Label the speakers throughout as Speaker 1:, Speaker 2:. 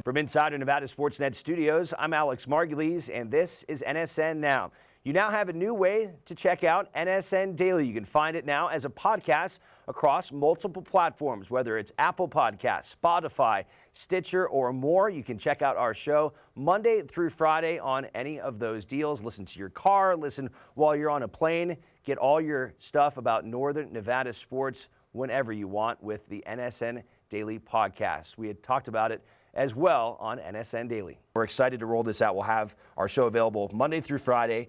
Speaker 1: From inside of Nevada Sportsnet Studios, I'm Alex Margulies, and this is NSN Now. You now have a new way to check out NSN Daily. You can find it now as a podcast across multiple platforms, whether it's Apple Podcasts, Spotify, Stitcher, or more. You can check out our show Monday through Friday on any of those deals. Listen to your car, listen while you're on a plane. Get all your stuff about Northern Nevada sports whenever you want with the NSN Daily podcast. We had talked about it as well on NSN Daily. We're excited to roll this out. We'll have our show available Monday through Friday.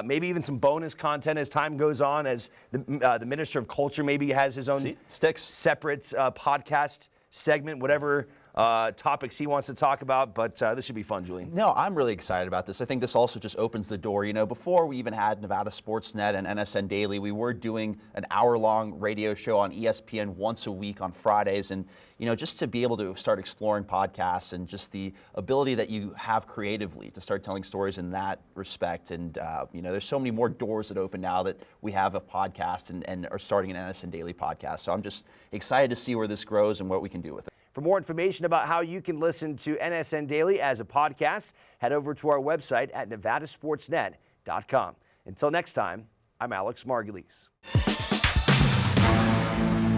Speaker 1: Maybe even some bonus content as time goes on, as the Minister of Culture maybe has his own separate podcast segment, whatever topics he wants to talk about. But this should be fun, Julian.
Speaker 2: No, I'm really excited about this. I think this also just opens the door. You know, before we even had Nevada Sportsnet and NSN Daily, we were doing an hour-long radio show on ESPN once a week on Fridays. And, you know, just to be able to start exploring podcasts and just the ability that you have creatively to start telling stories in that respect. And, you know, there's so many more doors that open now that we have a podcast and are starting an NSN Daily podcast. So I'm just excited to see where this grows and what we can do with it.
Speaker 1: For more information about how you can listen to NSN Daily as a podcast, head over to our website at nevadasportsnet.com. Until next time, I'm Alex Margulies.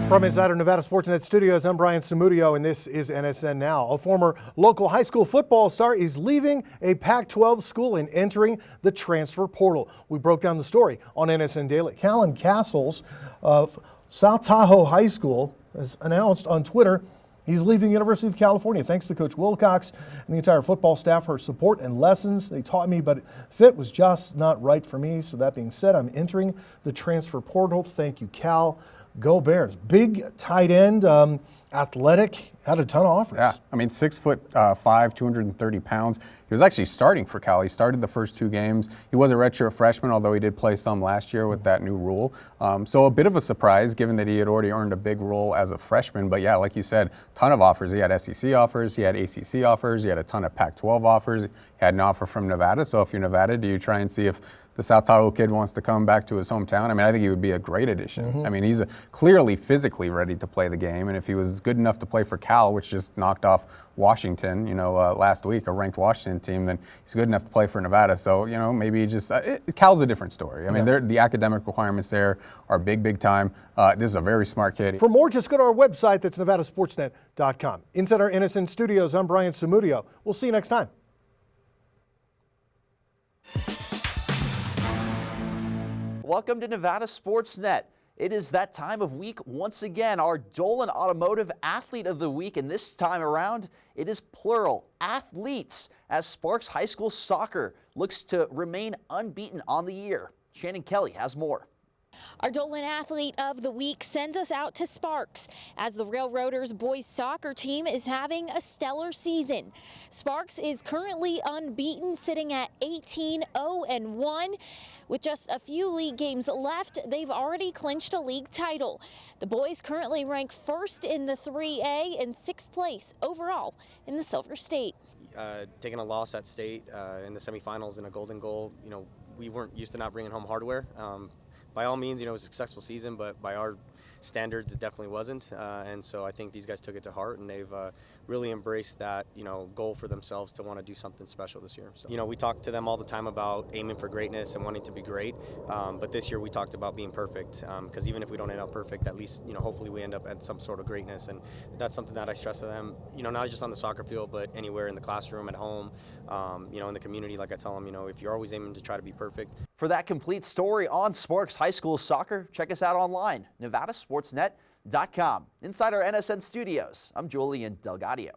Speaker 3: From inside our Nevada Sportsnet Studios, I'm Brian Samudio, and this is NSN Now. A former local high school football star is leaving a Pac-12 school and entering the transfer portal. We broke down the story on NSN Daily. Callan Castles of South Tahoe High School has announced on Twitter he's leaving the University of California. Thanks to Coach Wilcox and the entire football staff for support and lessons they taught me, but fit was just not right for me. So that being said, I'm entering the transfer portal. Thank you, Cal. Go Bears. Big tight end, athletic, had a ton of offers.
Speaker 4: Yeah, I mean, 6'5", 230 pounds. He was actually starting for Cal. He started the first 2 games. He was a redshirt freshman, although he did play some last year with that new rule. So a bit of a surprise, given that he had already earned a big role as a freshman. But yeah, like you said, ton of offers. He had SEC offers, he had ACC offers, he had a ton of Pac-12 offers. He had an offer from Nevada. So if you're Nevada, do you try and see if the South Tahoe kid wants to come back to his hometown? I mean, I think he would be a great addition. I mean, he's clearly physically ready to play the game, and if he was good enough to play for Cal, which just knocked off Washington, you know, last week, a ranked Washington team, then he's good enough to play for Nevada. So, you know, maybe just Cal's a different story. I mean, the academic requirements there are big time. This is a very smart kid.
Speaker 3: For more, just go to our website. That's nevadasportsnet.com. Inside our NSN Studios, I'm Brian Samudio. We'll see you next time.
Speaker 2: Welcome to Nevada Sportsnet. It is that time of week once again, our Dolan Automotive Athlete of the Week, and this time around it is plural, athletes, as Sparks High School Soccer looks to remain unbeaten on the year. Shannon Kelly has more.
Speaker 5: Our Dolan Athlete of the Week sends us out to Sparks as the Railroaders boys soccer team is having a stellar season. Sparks is currently unbeaten, sitting at 18-0-1. With just a few league games left, they've already clinched a league title. The boys currently rank first in the 3A and 6th place overall in the Silver State.
Speaker 6: Taking a loss at state in the semifinals in a Golden Goal, you know, we weren't used to not bringing home hardware. By all means, you know, it was a successful season, but by our standards, it definitely wasn't. And so I think these guys took it to heart, and they've really embraced that, you know, goal for themselves to want to do something special this year. So, you know, we talk to them all the time about aiming for greatness and wanting to be great. But this year we talked about being perfect, because even if we don't end up perfect, at least, you know, hopefully we end up at some sort of greatness. And that's something that I stress to them, you know, not just on the soccer field, but anywhere in the classroom, at home, you know, in the community. Like I tell them, you know, if you're always aiming to try to be perfect.
Speaker 2: For that complete story on Sparks High School Soccer, check us out online, nevadasportsnet.com. Inside our NSN studios, I'm Julian Delgadio.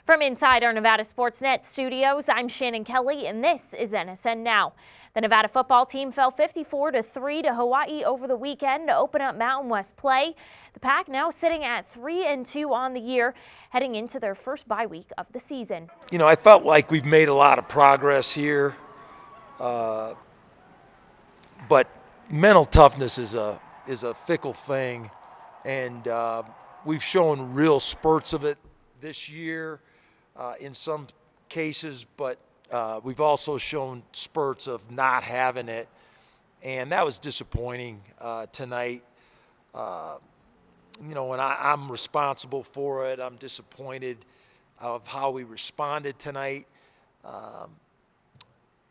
Speaker 5: From inside our Nevada Sportsnet studios, I'm Shannon Kelly, and this is NSN Now. The Nevada football team fell 54-3 to Hawaii over the weekend to open up Mountain West play. The Pack now sitting at 3-2 on the year, heading into their first bye week of the season.
Speaker 7: You know, I felt like we've made a lot of progress here, but mental toughness is a fickle thing, and we've shown real spurts of it this year in some cases, but we've also shown spurts of not having it, and that was disappointing tonight. you know, and I'm responsible for it. I'm disappointed of how we responded tonight.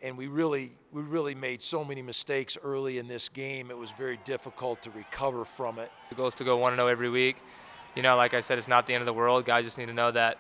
Speaker 7: And we really made so many mistakes early in this game. It was very difficult to recover from it.
Speaker 8: The goal is to go 1-0 every week. You know, like I said, it's not the end of the world. Guys just need to know that